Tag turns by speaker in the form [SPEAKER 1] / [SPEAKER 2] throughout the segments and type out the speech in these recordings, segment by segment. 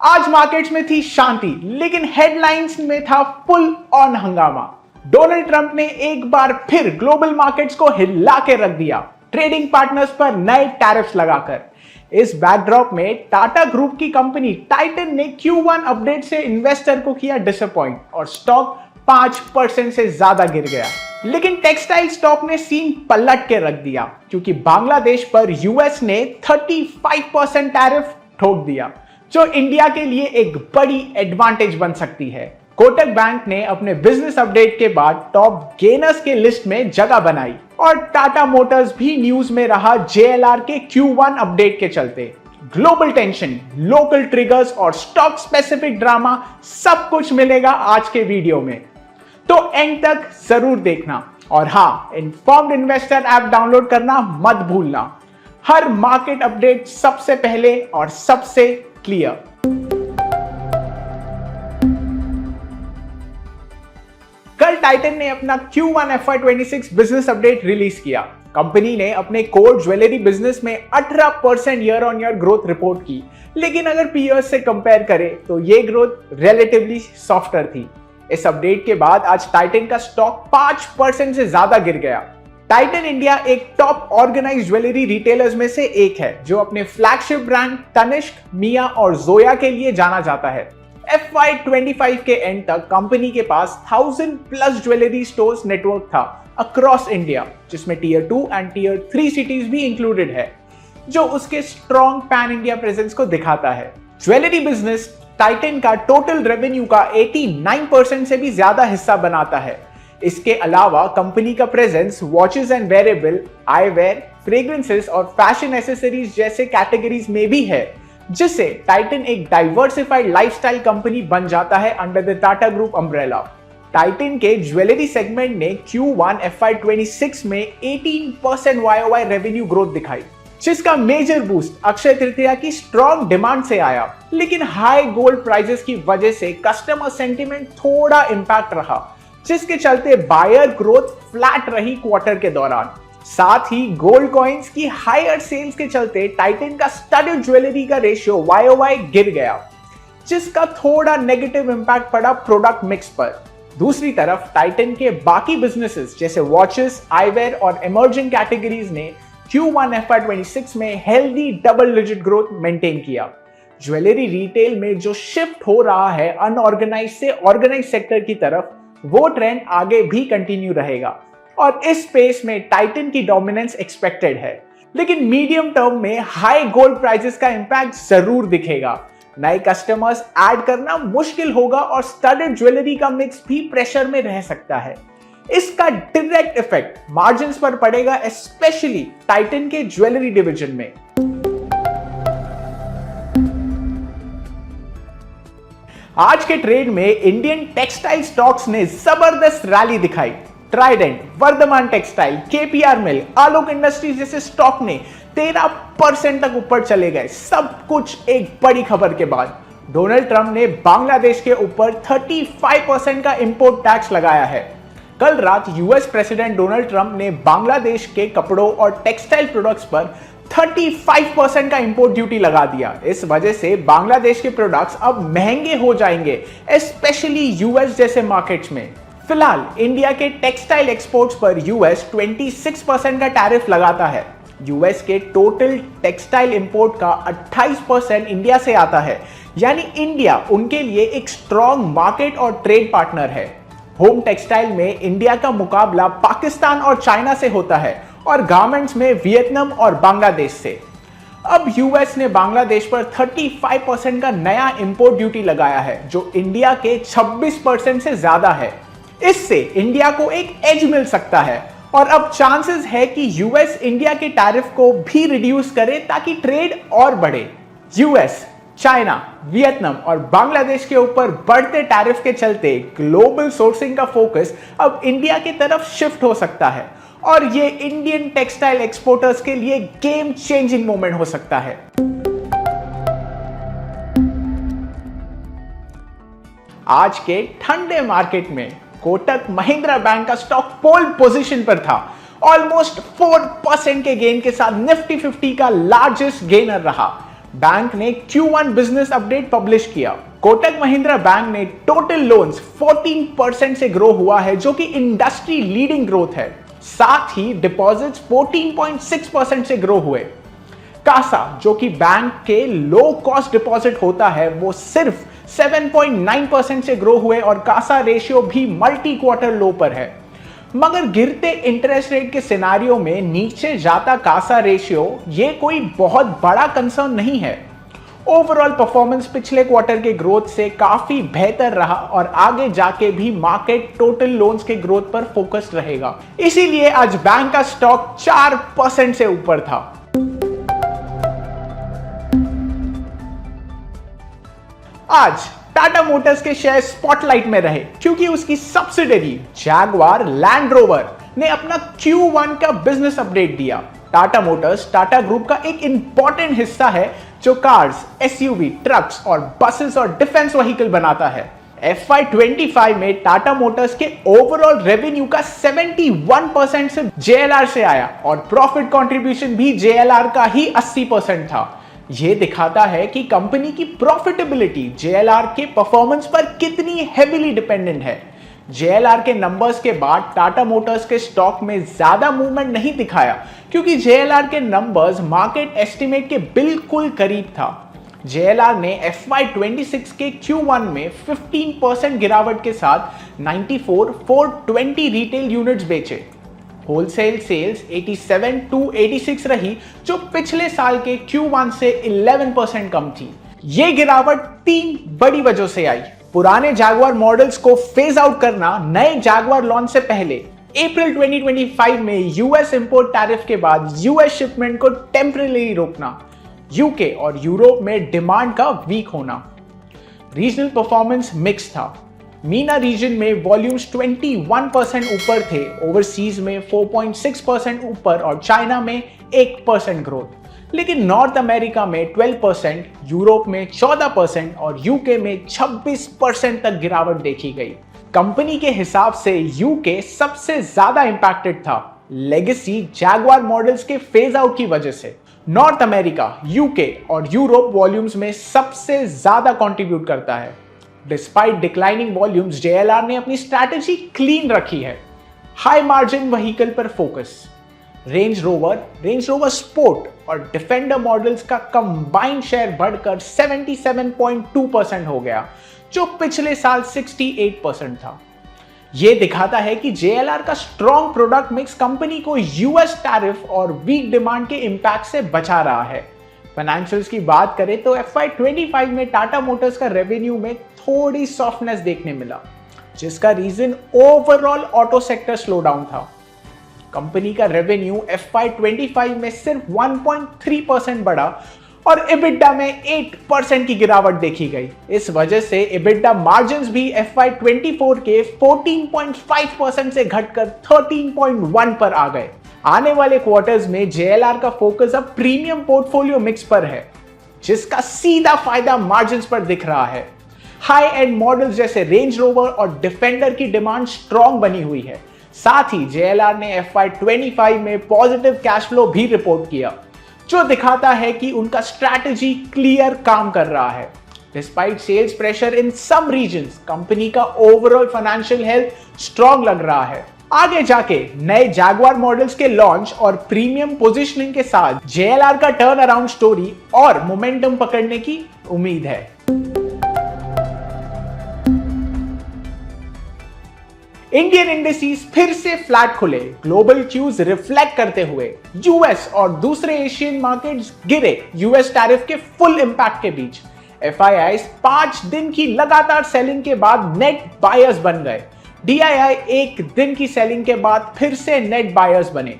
[SPEAKER 1] आज मार्केट्स में थी शांति, लेकिन हेडलाइंस में था फुल ऑन हंगामा। डोनाल्ड ट्रंप ने एक बार फिर ग्लोबल मार्केट्स को हिला के रख दिया, ट्रेडिंग पार्टनर्स पर नए टैरिफ्स लगाकर। इस बैकड्रॉप में टाटा ग्रुप की कंपनी टाइटन ने Q1 अपडेट से इन्वेस्टर को किया डिसअपॉइंट और स्टॉक 5% से ज्यादा गिर गया। लेकिन टेक्सटाइल स्टॉक ने सीन पलट के रख दिया, क्योंकि बांग्लादेश पर यूएस ने 35% टैरिफ ठोक दिया, जो इंडिया के लिए एक बड़ी एडवांटेज बन सकती है। कोटक बैंक ने अपने बिजनेस अपडेट के बाद टॉप गेनर्स के लिस्ट में जगह बनाई और टाटा मोटर्स भी न्यूज में रहा JLR के Q1 अपडेट के चलते। ग्लोबल टेंशन, लोकल ट्रिगर्स और स्टॉक स्पेसिफिक ड्रामा, सब कुछ मिलेगा आज के वीडियो में, तो एंड तक जरूर देखना। और हाँ, इन्फॉर्म्ड इन्वेस्टर ऐप डाउनलोड करना मत भूलना। हर मार्केट अपडेट सबसे पहले और सबसे क्लियर। कल टाइटन ने अपना Q1 FY26 business update release किया। कंपनी ने अपने कोर ज्वेलरी बिजनेस में 18% year on year growth report की, लेकिन अगर पीयर्स से कंपेयर करें तो ये ग्रोथ रिलेटिवली सॉफ्टर थी। इस अपडेट के बाद आज टाइटन का स्टॉक 5% से ज्यादा गिर गया। टाइटन इंडिया एक टॉप ऑर्गेनाइज्ड ज्वेलरी रिटेलर्स में से एक है, जो अपने फ्लैगशिप ब्रांड तनिष्क, मिया और जोया के लिए जाना जाता है। FY25 के एंड तक कंपनी के पास 1000+ ज्वेलरी स्टोर्स नेटवर्क था अक्रॉस इंडिया, जिसमें Tier 2 एंड Tier 3 सिटीज भी इंक्लूडेड है, जो उसके स्ट्रॉन्ग पैन इंडिया प्रेजेंस को दिखाता है। ज्वेलरी बिजनेस टाइटन का टोटल रेवेन्यू का 89% से भी ज्यादा हिस्सा बनाता है। इसके अलावा कंपनी का presence watches and wearable, eyewear, fragrances और फैशन एसेसरीज जैसे कैटेगरीज में भी है, जिससे टाइटन एक डाइवर्सिफाइड लाइफस्टाइल कंपनी बन जाता है under the Tata group umbrella. Titan के ज्वेलरी सेगमेंट ने Q1 FY26 में 18% YOY रेवेन्यू ग्रोथ दिखाई, जिसका मेजर बूस्ट अक्षय तृतीया की स्ट्रॉन्ग डिमांड से आया। लेकिन हाई गोल्ड प्राइसेस की वजह से कस्टमर सेंटिमेंट थोड़ा इंपैक्ट रहा, जिसके चलते बायर ग्रोथ फ्लैट रही क्वार्टर के दौरान। साथ ही गोल्ड कॉइन्स की हायर सेल्स के चलते टाइटन का स्टडेड ज्वेलरी का रेशियो YOY गिर गया, जिसका थोड़ा नेगेटिव इंपैक्ट पड़ा प्रोडक्ट मिक्स पर। दूसरी तरफ टाइटन के बाकी बिजनेसेस जैसे वॉचेस, आईवेयर और इमर्जिंग कैटेगरीज ने Q1 FY26 में healthy double digit growth maintain किया। ज्वेलरी रिटेल में जो शिफ्ट हो रहा है अनऑर्गेनाइज से ऑर्गेनाइज सेक्टर की तरफ, वो ट्रेंड आगे भी कंटिन्यू रहेगा और इस स्पेस में टाइटन की डोमिनेंस एक्सपेक्टेड है। लेकिन मीडियम टर्म में हाई गोल्ड प्राइसेस का इंपैक्ट जरूर दिखेगा। नए कस्टमर्स ऐड करना मुश्किल होगा और स्टडेड ज्वेलरी का मिक्स भी प्रेशर में रह सकता है। इसका डायरेक्ट इफेक्ट मार्जिन्स पर पड़ेगा, स्पेशली टाइटन के ज्वेलरी डिवीजन में। आज के ट्रेड में इंडियन टेक्सटाइल स्टॉक्स ने जबरदस्त रैली दिखाई। ट्राइडेंट, वर्धमान टेक्सटाइल, KPR मिल, आलोक इंडस्ट्रीज जैसे स्टॉक ने 13% तक ऊपर चले गए। सब कुछ एक बड़ी खबर के बाद। डोनाल्ड ट्रंप ने बांग्लादेश के ऊपर 35% का इंपोर्ट टैक्स लगाया है। कल रात यूएस प्रेसिडेंट डोनाल्ड ट्रंप ने बांग्लादेश के कपड़ों और टेक्सटाइल प्रोडक्ट्स पर 35% का इंपोर्ट ड्यूटी लगा दिया। इस वजह से बांग्लादेश के प्रोडक्ट्स अब महंगे हो जाएंगे, स्पेशली यूएस जैसे मार्केट्स में। फिलहाल इंडिया के टेक्सटाइल एक्सपोर्ट्स पर यूएस 26% का टैरिफ लगाता है। यूएस के टोटल टेक्सटाइल इंपोर्ट का 28% इंडिया से आता है, यानी इंडिया उनके लिए एक स्ट्रॉन्ग मार्केट और ट्रेड पार्टनर है। होम टेक्सटाइल में इंडिया का मुकाबला पाकिस्तान और चाइना से होता है और गारमेंट्स में वियतनाम और बांग्लादेश से। अब यूएस ने बांग्लादेश पर 35% का नया इंपोर्ट ड्यूटी लगाया है, जो इंडिया के 26% से ज्यादा है। इससे इंडिया को एक एज मिल सकता है और अब चांसेस है कि यूएस इंडिया के टैरिफ को भी रिड्यूस करे ताकि ट्रेड और बढ़े। यूएस, चाइना, वियतनाम और बांग्लादेश के ऊपर बढ़ते टैरिफ के चलते ग्लोबल सोर्सिंग का फोकस अब इंडिया की तरफ शिफ्ट हो सकता है और ये इंडियन टेक्सटाइल एक्सपोर्टर्स के लिए गेम चेंजिंग मोमेंट हो सकता है। आज के ठंडे मार्केट में कोटक महिंद्रा बैंक का स्टॉक पोल पोजीशन पर था। ऑलमोस्ट 4% के गेन के साथ निफ्टी 50 का लार्जेस्ट गेनर रहा। बैंक ने Q1 बिजनेस अपडेट पब्लिश किया। कोटक महिंद्रा बैंक ने टोटल लोन्स 14% से ग्रो हुआ है, जो कि इंडस्ट्री लीडिंग ग्रोथ है। साथ ही डिपॉजिट्स 14.6% से ग्रो हुए। कासा, जो कि बैंक के लो कॉस्ट डिपॉजिट होता है, वो सिर्फ 7.9% से ग्रो हुए और कासा रेशियो भी मल्टी क्वार्टर लो पर है। मगर गिरते इंटरेस्ट रेट के सिनारियो में नीचे जाता कासा रेशियो ये कोई बहुत बड़ा कंसर्न नहीं है। ओवरऑल परफॉर्मेंस पिछले क्वार्टर के ग्रोथ से काफी बेहतर रहा और आगे जाके भी मार्केट टोटल लोन्स के ग्रोथ पर फोकस्ड रहेगा। इसीलिए आज बैंक का स्टॉक 4% से ऊपर था। आज टाटा मोटर्स के शेयर स्पॉटलाइट में रहे क्योंकि उसकी सब्सिडरी जैगवार लैंड रोवर ने अपना Q1 का बिजनेस अपडेट दिया। टाटा मोटर्स टाटा ग्रुप का एक इंपॉर्टेंट हिस्सा है जो कार्स, एसयूवी, ट्रक्स और बसेस और डिफेंस व्हीकल बनाता है। FY25 में टाटा मोटर्स के ओवरऑल रेवेन्यू का 71% सिर्फ JLR से आया और प्रॉफिट कंट्रीब्यूशन भी JLR का ही 80% था। यह दिखाता है कि कंपनी की प्रॉफिटेबिलिटी JLR के परफॉर्मेंस पर कितनी हेवीली डिपेंडेंट है। JLR के नंबर्स के बाद टाटा मोटर्स के स्टॉक में ज्यादा मूवमेंट नहीं दिखाया क्योंकि JLR के नंबर्स मार्केट एस्टिमेट के बिल्कुल करीब था। JLR ने FY26 के Q1 में 15% गिरावट के साथ 94,420 रिटेल यूनिट्स बेचे। होलसेल सेल्स 87,286 रही, जो पिछले साल के Q1 से 11% कम थी। ये गिरावट 3 बड़ी वजहों से आई। पुराने जैगुआर मॉडल्स को फेज आउट करना, नए जैगुआर लॉन्च से पहले अप्रैल 2025 में यूएस इंपोर्ट टैरिफ के बाद यूएस शिपमेंट को टेम्परेरी रोकना, यूके और यूरोप में डिमांड का वीक होना। रीजनल परफॉर्मेंस मिक्स था। मीना रीजन में वॉल्यूम्स 21% ऊपर थे, ओवरसीज में 4.6% ऊपर और चाइना में 1% ग्रोथ। लेकिन नॉर्थ अमेरिका में 12%, यूरोप में 14% और यूके में 26% तक गिरावट देखी गई। कंपनी के हिसाब से यूके सबसे ज्यादा इंपैक्टेड था लेगेसी जैगुआर मॉडल्स के फेज आउट की वजह से। नॉर्थ अमेरिका, यूके और यूरोप वॉल्यूम्स में सबसे ज्यादा कंट्रीब्यूट करता है। डिस्पाइट डिक्लाइनिंग वॉल्यूम्स, JLR ने अपनी स्ट्रैटेजी क्लीन रखी है। हाई मार्जिन व्हीकल पर फोकस। रेंज रोवर स्पोर्ट और डिफेंडर मॉडल्स का कंबाइंड शेयर बढ़कर 77.2% हो गया, जो पिछले साल 68% था। यह दिखाता है कि JLR का स्ट्रॉन्ग प्रोडक्ट मिक्स कंपनी को यूएस टैरिफ और वीक डिमांड के इंपैक्ट से बचा रहा है। फाइनेंशियल्स की बात करें तो FY25 में टाटा मोटर्स का रेवेन्यू में थोड़ी सॉफ्टनेस देखने मिला, जिसका reason overall auto sector slow down था। कंपनी का रेवेन्यू FY25 में सिर्फ 1.3% बढ़ा और EBITDA में 8% की गिरावट देखी गई। इस वजह से EBITDA मार्जिन्स भी FY24 के 14.5% से घटकर 13.1 पर आ गए। आने वाले क्वार्टर्स में JLR का फोकस अब प्रीमियम पोर्टफोलियो मिक्स पर है, जिसका सीधा फायदा मार्जिन्स पर दिख रहा है। हाई एंड मॉडल्स जैसे रेंज रोवर और डिफेंडर की डिमांड स्ट्रॉन्ग बनी हुई है। साथ ही JLR ने FY25 में पॉजिटिव कैश फ्लो भी रिपोर्ट किया, जो दिखाता है कि उनका स्ट्रैटेजी क्लियर काम कर रहा है। Despite sales pressure in some regions, company का ओवरऑल फाइनेंशियल हेल्थ स्ट्रॉन्ग लग रहा है। आगे जाके नए जैगुआर मॉडल्स के लॉन्च और प्रीमियम पोजीशनिंग के साथ JLR का टर्न अराउंड स्टोरी और मोमेंटम पकड़ने की उम्मीद है। इंडियन इंडेक्सेस फिर से फ्लैट खुले, ग्लोबल क्यूज रिफ्लेक्ट करते हुए। यूएस और दूसरे एशियन मार्केट्स गिरे यूएस टैरिफ के फुल इंपैक्ट के बीच। FIIs 5 दिन की लगातार सेलिंग के बाद नेट बायर्स बन गए। DII 1 दिन की सेलिंग के बाद फिर से नेट बायर्स बने।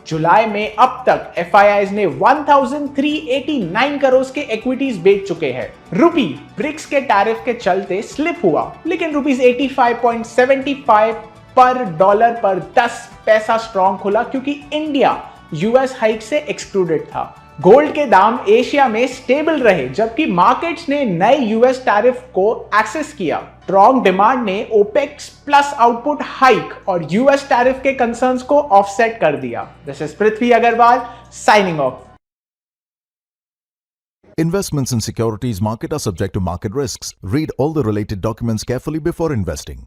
[SPEAKER 1] जुलाई में अब तक FIIs ने 1389 करोड़ के इक्विटीज बेच चुके हैं। रुपी ब्रिक्स के टैरिफ के चलते स्लिप हुआ, लेकिन रुपीस 85.75 पर डॉलर पर 10 पैसा स्ट्रॉन्ग खुला क्योंकि इंडिया यूएस हाइक से एक्सक्लूडेड था। गोल्ड के दाम एशिया में स्टेबल रहे, जबकि मार्केट्स ने नए यूएस टैरिफ को एक्सेस किया। स्ट्रॉन्ग डिमांड ने ओपेक्स प्लस आउटपुट हाइक और यूएस टैरिफ के कंसर्न्स को ऑफसेट कर दिया। This is Prithvi Agarwal signing off.
[SPEAKER 2] Investments in securities market are subject to market risks. Read all the related documents carefully before investing.